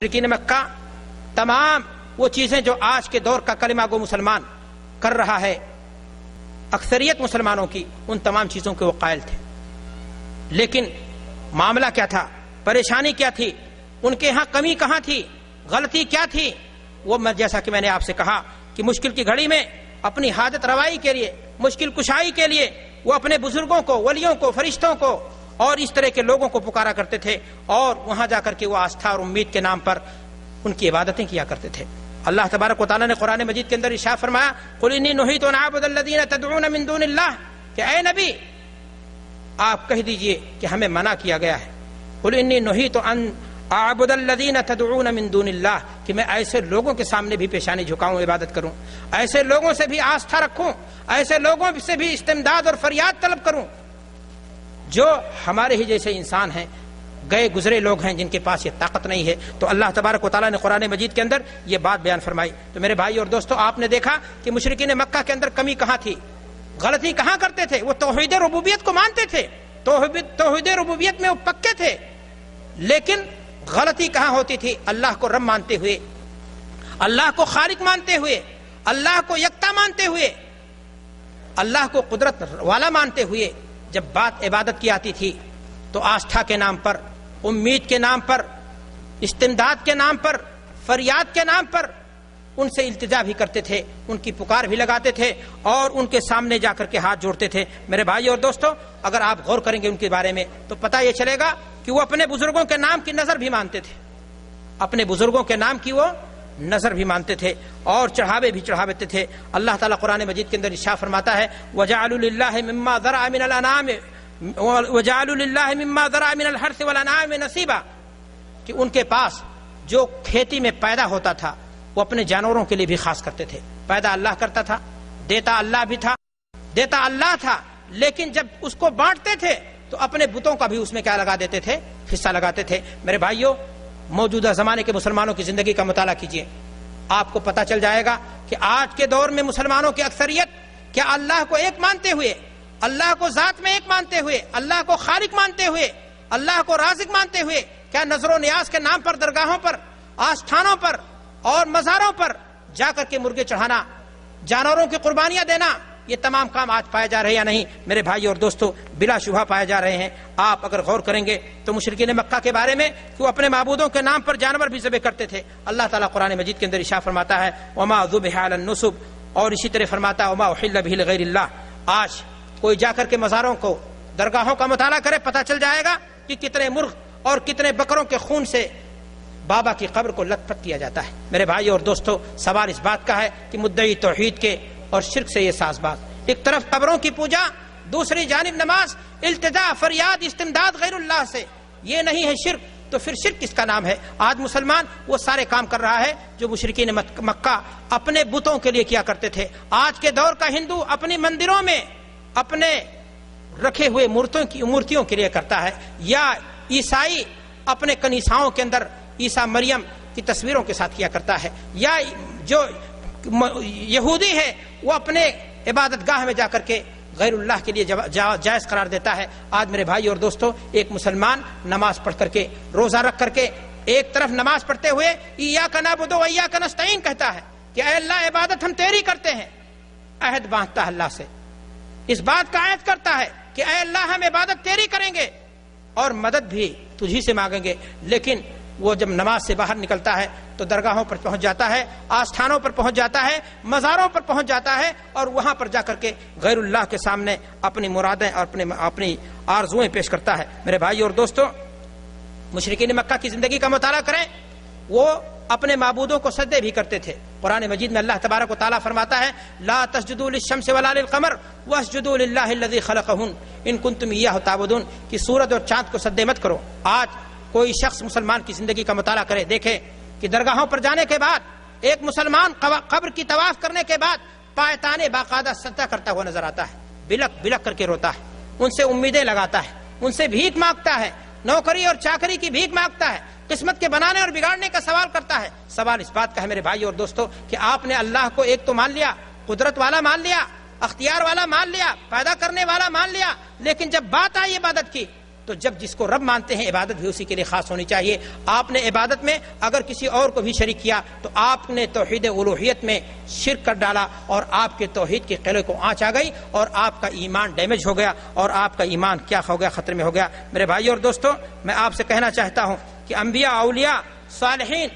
مشرکین مکہ تمام وہ چیزیں جو آج کے دور کا کلمہ گو مسلمان کر رہا ہے، اکثریت مسلمانوں کی، ان تمام چیزوں کے وہ قائل تھے۔ لیکن معاملہ کیا تھا، پریشانی کیا تھی، ان کے ہاں کمی کہاں تھی، غلطی کیا تھی؟ وہ جیسا کہ میں نے آپ سے کہا کہ مشکل کی گھڑی میں اپنی حاجت روائی کے لیے، مشکل کشائی کے لیے وہ اپنے بزرگوں کو، ولیوں کو، فرشتوں کو اور اس طرح کے لوگوں کو پکارا کرتے تھے، اور وہاں جا کر کے وہ آستھا اور امید کے نام پر ان کی عبادتیں کیا کرتے تھے۔ اللہ تبارک و تعالیٰ نے قرآن مجید کے اندر ارشاد فرمایا، قل انی نہیت ان اعبد الذین تدعون من دون اللہ، کہ اے نبی آپ کہہ دیجئے کہ ہمیں منع کیا گیا ہے، قل انی نہیت ان اعبد الذین تدعون من دون اللہ، کہ میں ایسے لوگوں کے سامنے بھی پیشانی جھکاؤں، عبادت کروں، ایسے لوگوں سے بھی آستھا رکھوں، ایسے لوگوں سے بھی استمداد اور فریاد طلب کروں جو ہمارے ہی جیسے انسان ہیں، گئے گزرے لوگ ہیں جن کے پاس یہ طاقت نہیں ہے۔ تو اللہ تبارک و تعالیٰ نے قرآن مجید کے اندر یہ بات بیان فرمائی۔ تو میرے بھائی اور دوستو، آپ نے دیکھا کہ مشرکین مکہ کے اندر کمی کہاں تھی، غلطی کہاں کرتے تھے؟ وہ توحید ربوبیت کو مانتے تھے، توحید ربوبیت میں وہ پکے تھے، لیکن غلطی کہاں ہوتی تھی؟ اللہ کو رب مانتے ہوئے، اللہ کو خالق مانتے ہوئے، اللہ کو یکتا مانتے ہوئے، اللہ کو قدرت والا مانتے ہوئے جب بات عبادت کی آتی تھی تو آستھا کے نام پر، امید کے نام پر، استمداد کے نام پر، فریاد کے نام پر ان سے التجا بھی کرتے تھے، ان کی پکار بھی لگاتے تھے اور ان کے سامنے جا کر کے ہاتھ جوڑتے تھے۔ میرے بھائی اور دوستو، اگر آپ غور کریں گے ان کے بارے میں تو پتہ یہ چلے گا کہ وہ اپنے بزرگوں کے نام کی نظر بھی مانتے تھے، اپنے بزرگوں کے نام کی وہ نظر بھی مانتے تھے اور چڑھاوے بھی چڑھاتے تھے۔ اللہ تعالیٰ قرآن مجید کے اندر ارشاد فرماتا ہے، وَجَعَلُوا لِلَّهِ مِمَّا ذَرَعَ مِنَ الْأَنْعَامِ وَجَعَلُوا لِلَّهِ مِمَّا ذَرَعَ مِنَ الْحَرْثِ وَالْأَنْعَامِ نَصِيبًا، کہ ان کے پاس جو کھیتی میں پیدا ہوتا تھا وہ اپنے جانوروں کے لیے بھی خاص کرتے تھے۔ پیدا اللہ کرتا تھا، دیتا اللہ بھی تھا، دیتا اللہ تھا، لیکن جب اس کو بانٹتے تھے تو اپنے بتوں کا بھی اس میں کیا لگا دیتے تھے؟ حصہ لگاتے تھے۔ میرے بھائیوں، موجودہ زمانے کے مسلمانوں کی زندگی کا مطالعہ کیجئے، آپ کو پتہ چل جائے گا کہ آج کے دور میں مسلمانوں کی اکثریت کیا اللہ کو ایک مانتے ہوئے، اللہ کو ذات میں ایک مانتے ہوئے، اللہ کو خالق مانتے ہوئے، اللہ کو رازق مانتے ہوئے، کیا نظر و نیاز کے نام پر درگاہوں پر، آستھانوں پر اور مزاروں پر جا کر کے مرغے چڑھانا، جانوروں کی قربانیاں دینا، یہ تمام کام آج پائے جا رہے ہیں یا نہیں؟ میرے بھائی اور دوستو، بلا شبہ پائے جا رہے ہیں۔ آپ اگر غور کریں گے تو مشرکین مکہ کے بارے میں کہ وہ اپنے معبودوں کے نام پر جانور بھی ذبح کرتے تھے، اللہ تعالیٰ قرآن مجید کے اندر ارشاد فرماتا ہے، وما ذبح علی النصب، اور اسی طرح فرماتا ہے وما احل به لغیر اللہ۔ آج کوئی جا کر کے مزاروں کو، درگاہوں کا مطالعہ کرے، پتہ چل جائے گا کہ کتنے مرغ اور کتنے بکروں کے خون سے بابا کی قبر کو لت پت کیا جاتا ہے۔ میرے بھائی اور دوستو، سوال اس بات کا ہے کہ مدعی توحید کے اور شرک سے یہ ساز باز، ایک طرف قبروں کی پوجا، دوسری جانب نماز، التجا، فریاد، استمداد غیر اللہ سے، یہ نہیں ہے شرک تو پھر شرک کس کا نام ہے؟ آج مسلمان وہ سارے کام کر رہا ہے جو مشرکین مکہ اپنے بتوں کے لیے کیا کرتے تھے۔ آج کے دور کا ہندو اپنے مندروں میں اپنے رکھے ہوئے مورتیوں کے لیے کرتا ہے، یا عیسائی اپنے کنیساؤں کے اندر عیسیٰ مریم کی تصویروں کے ساتھ کیا کرتا ہے، یا جو یہودی ہے وہ اپنے عبادت گاہ میں جا کر کے غیر اللہ کے لیے جائز قرار دیتا ہے۔ آج میرے بھائی اور دوستو، ایک مسلمان نماز پڑھ کر کے، روزہ رکھ کر کے، ایک طرف نماز پڑھتے ہوئے ایاک نعبد و ایاک نستعین کہتا ہے کہ اے اللہ عبادت ہم تیری کرتے ہیں، عہد باندھتا ہے اللہ سے، اس بات کا عہد کرتا ہے کہ اے اللہ ہم عبادت تیری کریں گے اور مدد بھی تجھی سے مانگیں گے، لیکن وہ جب نماز سے باہر نکلتا ہے تو درگاہوں پر پہنچ جاتا ہے، آستھانوں پر پہنچ جاتا ہے، مزاروں پر پہنچ جاتا ہے اور وہاں پر جا کر کے غیر اللہ کے سامنے اپنی مرادیں اور اپنی آرزوئیں پیش کرتا ہے۔ میرے بھائی اور دوستو، مشرکین مکہ کی زندگی کا مطالعہ کریں، وہ اپنے معبودوں کو سجدے بھی کرتے تھے۔ قرآن مجید میں اللہ تبارک و تعالیٰ فرماتا ہے، لا تسجدوا للشمس ولا للقمر واسجدوا للہ الذی خلقہن ان کنتم ایاہ تعبدون، کہ سورج اور چاند کو سجدے مت کرو۔ آج کوئی شخص مسلمان کی زندگی کا مطالعہ کرے، دیکھے کہ درگاہوں پر جانے کے بعد ایک مسلمان قبر کی طواف کرنے کے بعد پایتانے باقاعدہ سجدہ کرتا ہوا نظر آتا ہے، بلک بلک کر کے روتا ہے، ان سے امیدیں لگاتا ہے، ان سے بھیک مانگتا ہے، نوکری اور چاکری کی بھیک مانگتا ہے، قسمت کے بنانے اور بگاڑنے کا سوال کرتا ہے۔ سوال اس بات کا ہے میرے بھائی اور دوستو کہ آپ نے اللہ کو ایک تو مان لیا، قدرت والا مان لیا، اختیار والا مان لیا، پیدا کرنے والا مان لیا، لیکن جب بات آئی عبادت کی تو جب جس کو رب مانتے ہیں عبادت بھی اسی کے لیے خاص ہونی چاہیے۔ آپ نے عبادت میں اگر کسی اور کو بھی شریک کیا تو آپ نے توحید الوہیت میں شرک کر ڈالا اور آپ کے توحید کے قلعے کو آنچ آ گئی اور آپ کا ایمان ڈیمیج ہو گیا اور آپ کا ایمان کیا ہو گیا، خطرے میں ہو گیا۔ میرے بھائیو اور دوستو، میں آپ سے کہنا چاہتا ہوں کہ انبیاء، اولیاء، صالحین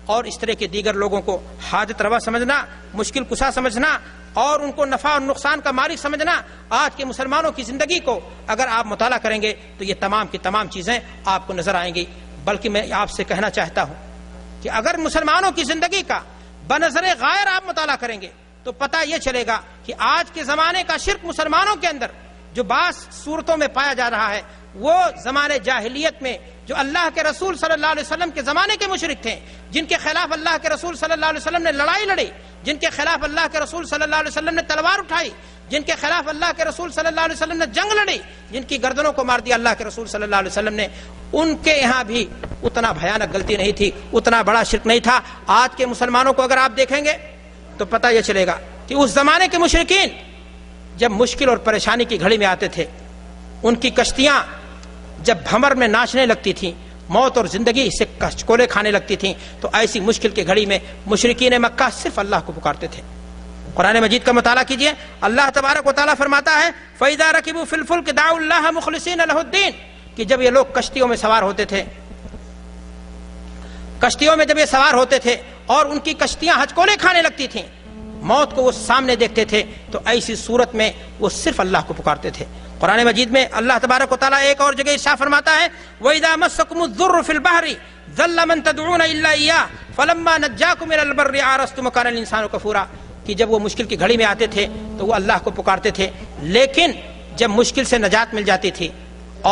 اور اس طرح کے دیگر لوگوں کو حاجت روا سمجھنا، مشکل کشا سمجھنا اور ان کو نفع اور نقصان کا مالک سمجھنا، آج کے مسلمانوں کی زندگی کو اگر آپ مطالعہ کریں گے تو یہ تمام کی تمام چیزیں آپ کو نظر آئیں گی۔ بلکہ میں آپ سے کہنا چاہتا ہوں کہ اگر مسلمانوں کی زندگی کا بنظر غائر آپ مطالعہ کریں گے تو پتہ یہ چلے گا کہ آج کے زمانے کا شرک مسلمانوں کے اندر جو بعض صورتوں میں پایا جا رہا ہے وہ زمانے جاہلیت میں جو اللہ کے رسول صلی اللہ علیہ وسلم کے زمانے کے مشرک تھے، جن کے خلاف اللہ کے رسول صلی اللہ علیہ وسلم نے لڑائی لڑی، جن کے خلاف اللہ کے رسول صلی اللہ علیہ وسلم نے تلوار اٹھائی، جن کے خلاف اللہ کے رسول صلی اللہ علیہ وسلم نے جنگ لڑی، جن کی گردنوں کو مار دیا اللہ کے رسول صلی اللہ علیہ وسلم نے، ان کے یہاں بھی اتنا بھیانک غلطی نہیں تھی، اتنا بڑا شرک نہیں تھا۔ آج کے مسلمانوں کو اگر آپ دیکھیں گے تو پتہ یہ چلے گا کہ اس زمانے کے مشرکین جب مشکل اور پریشانی کی گھڑی میں آتے تھے، ان کی کشتیاں جب بھمر میں ناچنے لگتی تھیں، موت اور زندگی سے کچکولے کھانے لگتی تھیں، تو ایسی مشکل کی گھڑی میں مشرکین مکہ صرف اللہ کو پکارتے تھے۔ قرآن مجید کا مطالعہ کیجئے، اللہ تبارک و تعالیٰ فرماتا ہے فَإِذَا رَكِبُوا فِي الْفُلْكِ دَعَوُا اللَّهَ مُخْلِصِينَ لَهُ الدِّينَ، کہ جب یہ لوگ کشتیوں میں سوار ہوتے تھے، کشتیوں میں جب یہ سوار ہوتے تھے اور ان کی کشتیاں ہچکولے کھانے لگتی تھیں، موت کو وہ سامنے دیکھتے تھے، تو ایسی صورت میں وہ صرف اللہ کو پکارتے تھے۔ قرآن مجید میں اللہ تبارک و تعالیٰ ایک اور جگہ ارشاد فرماتا ہے وَإِذَا مَسَّكُمُ الضُّرُّ فِي الْبَحْرِ ضَلَّ مَن تَدْعُونَ إِلَّا إِيَّاهُ فَلَمَّا نَجَّاكُمْ إِلَى الْبَرِّ عَرَفْتُمْ وَكَانَ الْإِنسَانُ كَفُورًا، کہ جب وہ مشکل کی گھڑی میں آتے تھے تو وہ اللہ کو پکارتے تھے، لیکن جب مشکل سے نجات مل جاتی تھی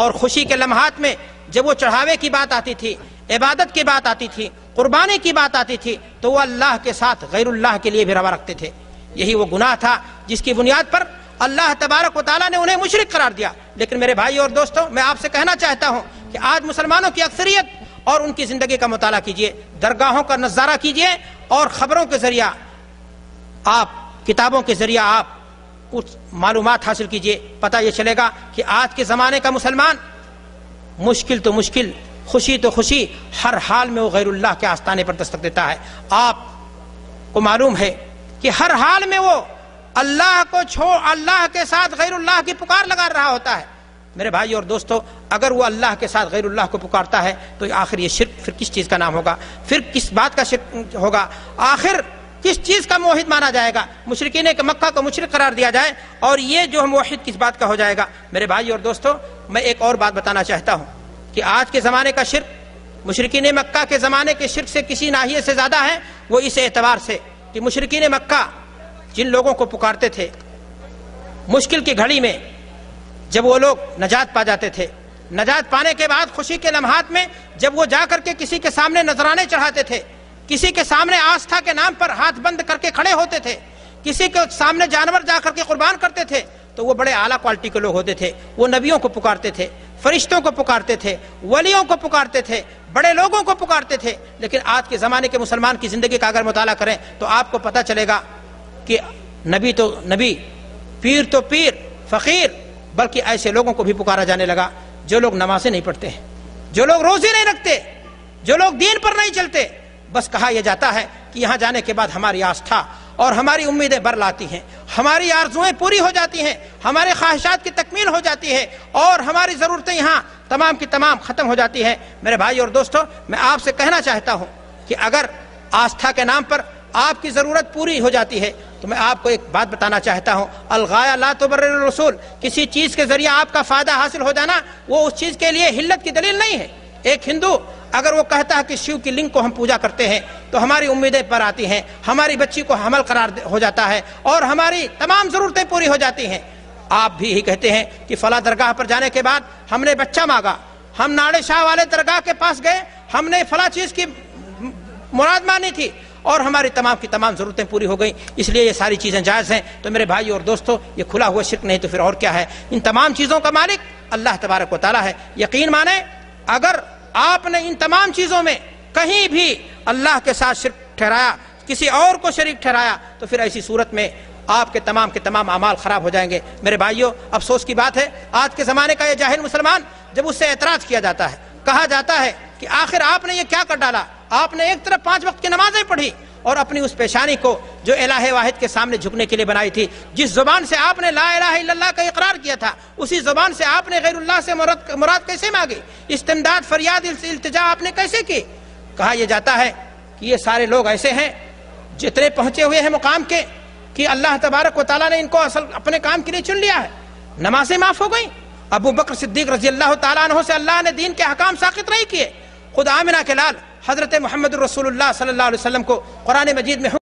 اور خوشی کے لمحات میں جب وہ چڑھاوے کی بات آتی تھی، عبادت کی بات آتی تھی، قربانی کی بات آتی تھی، تو وہ اللہ کے ساتھ غیر اللہ کے لیے بھی روا رکھتے تھے۔ یہی وہ گناہ تھا جس کی بنیاد پر اللہ تبارک و تعالیٰ نے انہیں مشرک قرار دیا۔ لیکن میرے بھائی اور دوستو، میں آپ سے کہنا چاہتا ہوں کہ آج مسلمانوں کی اکثریت اور ان کی زندگی کا مطالعہ کیجئے، درگاہوں کا نظارہ کیجئے اور خبروں کے ذریعہ، آپ کتابوں کے ذریعہ آپ کچھ معلومات حاصل کیجئے، پتہ یہ چلے گا کہ آج کے زمانے کا مسلمان مشکل تو مشکل، خوشی تو خوشی، ہر حال میں وہ غیر اللہ کے آستانے پر دستک دیتا ہے۔ آپ کو معلوم ہے کہ ہر حال میں وہ اللہ کو چھوڑ اللہ کے ساتھ غیر اللہ کی پکار لگا رہا ہوتا ہے۔ میرے بھائی اور دوستو، اگر وہ اللہ کے ساتھ غیر اللہ کو پکارتا ہے تو آخر یہ شرک پھر کس چیز کا نام ہوگا، پھر کس بات کا شرک ہوگا، آخر کس چیز کا موحد مانا جائے گا؟ مشرکین کے مکہ کو مشرک قرار دیا جائے اور یہ جو موحد کس بات کا ہو جائے گا؟ میرے بھائی اور دوستو، میں ایک اور بات بتانا چاہتا ہوں کہ آج کے زمانے کا شرک مشرکین مکہ کے زمانے کے شرک سے کسی ناحیے سے زیادہ ہے۔ وہ اس اعتبار سے کہ مشرکین مکہ جن لوگوں کو پکارتے تھے، مشکل کی گھڑی میں جب وہ لوگ نجات پا جاتے تھے، نجات پانے کے بعد خوشی کے لمحات میں جب وہ جا کر کے کسی کے سامنے نذرانے چڑھاتے تھے، کسی کے سامنے آستھا کے نام پر ہاتھ بند کر کے کھڑے ہوتے تھے، کسی کے سامنے جانور جا کر کے قربان کرتے تھے، تو وہ بڑے اعلیٰ کوالٹی کے لوگ ہوتے تھے۔ وہ نبیوں کو پکارتے تھے، فرشتوں کو پکارتے تھے، ولیوں کو پکارتے تھے، بڑے لوگوں کو پکارتے تھے۔ لیکن آج کے زمانے کے مسلمان کی زندگی کا اگر مطالعہ کریں تو آپ کو پتہ چلے گا کہ نبی تو نبی، پیر تو پیر، فقیر، بلکہ ایسے لوگوں کو بھی پکارا جانے لگا جو لوگ نمازیں نہیں پڑھتے ہیں، جو لوگ روزے نہیں رکھتے، جو لوگ دین پر نہیں چلتے۔ بس کہا یہ جاتا ہے کہ یہاں جانے کے بعد ہماری آستھا اور ہماری امیدیں بر لاتی ہیں، ہماری آرزوئیں پوری ہو جاتی ہیں، ہمارے خواہشات کی تکمیل ہو جاتی ہے اور ہماری ضرورتیں یہاں تمام کی تمام ختم ہو جاتی ہیں۔ میرے بھائی اور دوستو، میں آپ سے کہنا چاہتا ہوں کہ اگر آستھا کے نام پر آپ کی ضرورت پوری ہو جاتی ہے تو میں آپ کو ایک بات بتانا چاہتا ہوں، الغایہ لا تبرر الوصول، کسی چیز کے ذریعے آپ کا فائدہ حاصل ہو جانا وہ اس چیز کے لیے حلت کی دلیل نہیں ہے۔ ایک ہندو اگر وہ کہتا ہے کہ شیو کی لنگ کو ہم پوجا کرتے ہیں تو ہماری امیدیں پر آتی ہیں، ہماری بچی کو حمل قرار ہو جاتا ہے اور ہماری تمام ضرورتیں پوری ہو جاتی ہیں۔ آپ بھی یہی کہتے ہیں کہ فلاں درگاہ پر جانے کے بعد ہم نے بچہ مانگا، ہم ناڑے شاہ والے درگاہ کے پاس گئے، ہم نے فلاں چیز کی مراد مانی تھی اور ہماری تمام کی تمام ضرورتیں پوری ہو گئیں، اس لیے یہ ساری چیزیں جائز ہیں۔ تو میرے بھائی اور دوستو، یہ کھلا ہوا شرک نہیں تو پھر اور کیا ہے؟ ان تمام چیزوں کا مالک اللہ تبارک و تعالیٰ ہے۔ یقین مانیں، اگر آپ نے ان تمام چیزوں میں کہیں بھی اللہ کے ساتھ شرک ٹھہرایا، کسی اور کو شریک ٹھہرایا، تو پھر ایسی صورت میں آپ کے تمام اعمال خراب ہو جائیں گے۔ میرے بھائیوں، افسوس کی بات ہے آج کے زمانے کا یہ جاہل مسلمان، جب اس سے اعتراض کیا جاتا ہے، کہا جاتا ہے کہ آخر آپ نے یہ کیا کر ڈالا، آپ نے ایک طرف 5 وقت کی نمازیں پڑھی اور اپنی اس پیشانی کو جو الہ واحد کے سامنے جھکنے کے لیے بنائی تھی، جس زبان سے آپ نے لا الہ الا اللہ کا اقرار کیا تھا، اسی زبان سے آپ نے غیر اللہ سے مراد کیسے مانگی، استمداد، فریاد، التجا آپ نے کیسے کی؟ کہا یہ جاتا ہے کہ یہ سارے لوگ ایسے ہیں جتنے پہنچے ہوئے ہیں مقام کے کہ اللہ تبارک و تعالیٰ نے ان کو اصل اپنے کام کے لیے چن لیا ہے، نمازیں معاف ہو گئیں۔ ابو بکر صدیق رضی اللہ تعالیٰ عنہ سے اللہ نے دین کے احکام ساقط نہیں کیے، خود آمنہ کے لال حضرت محمد الرسول اللہ صلی اللہ علیہ وسلم کو قرآن مجید میں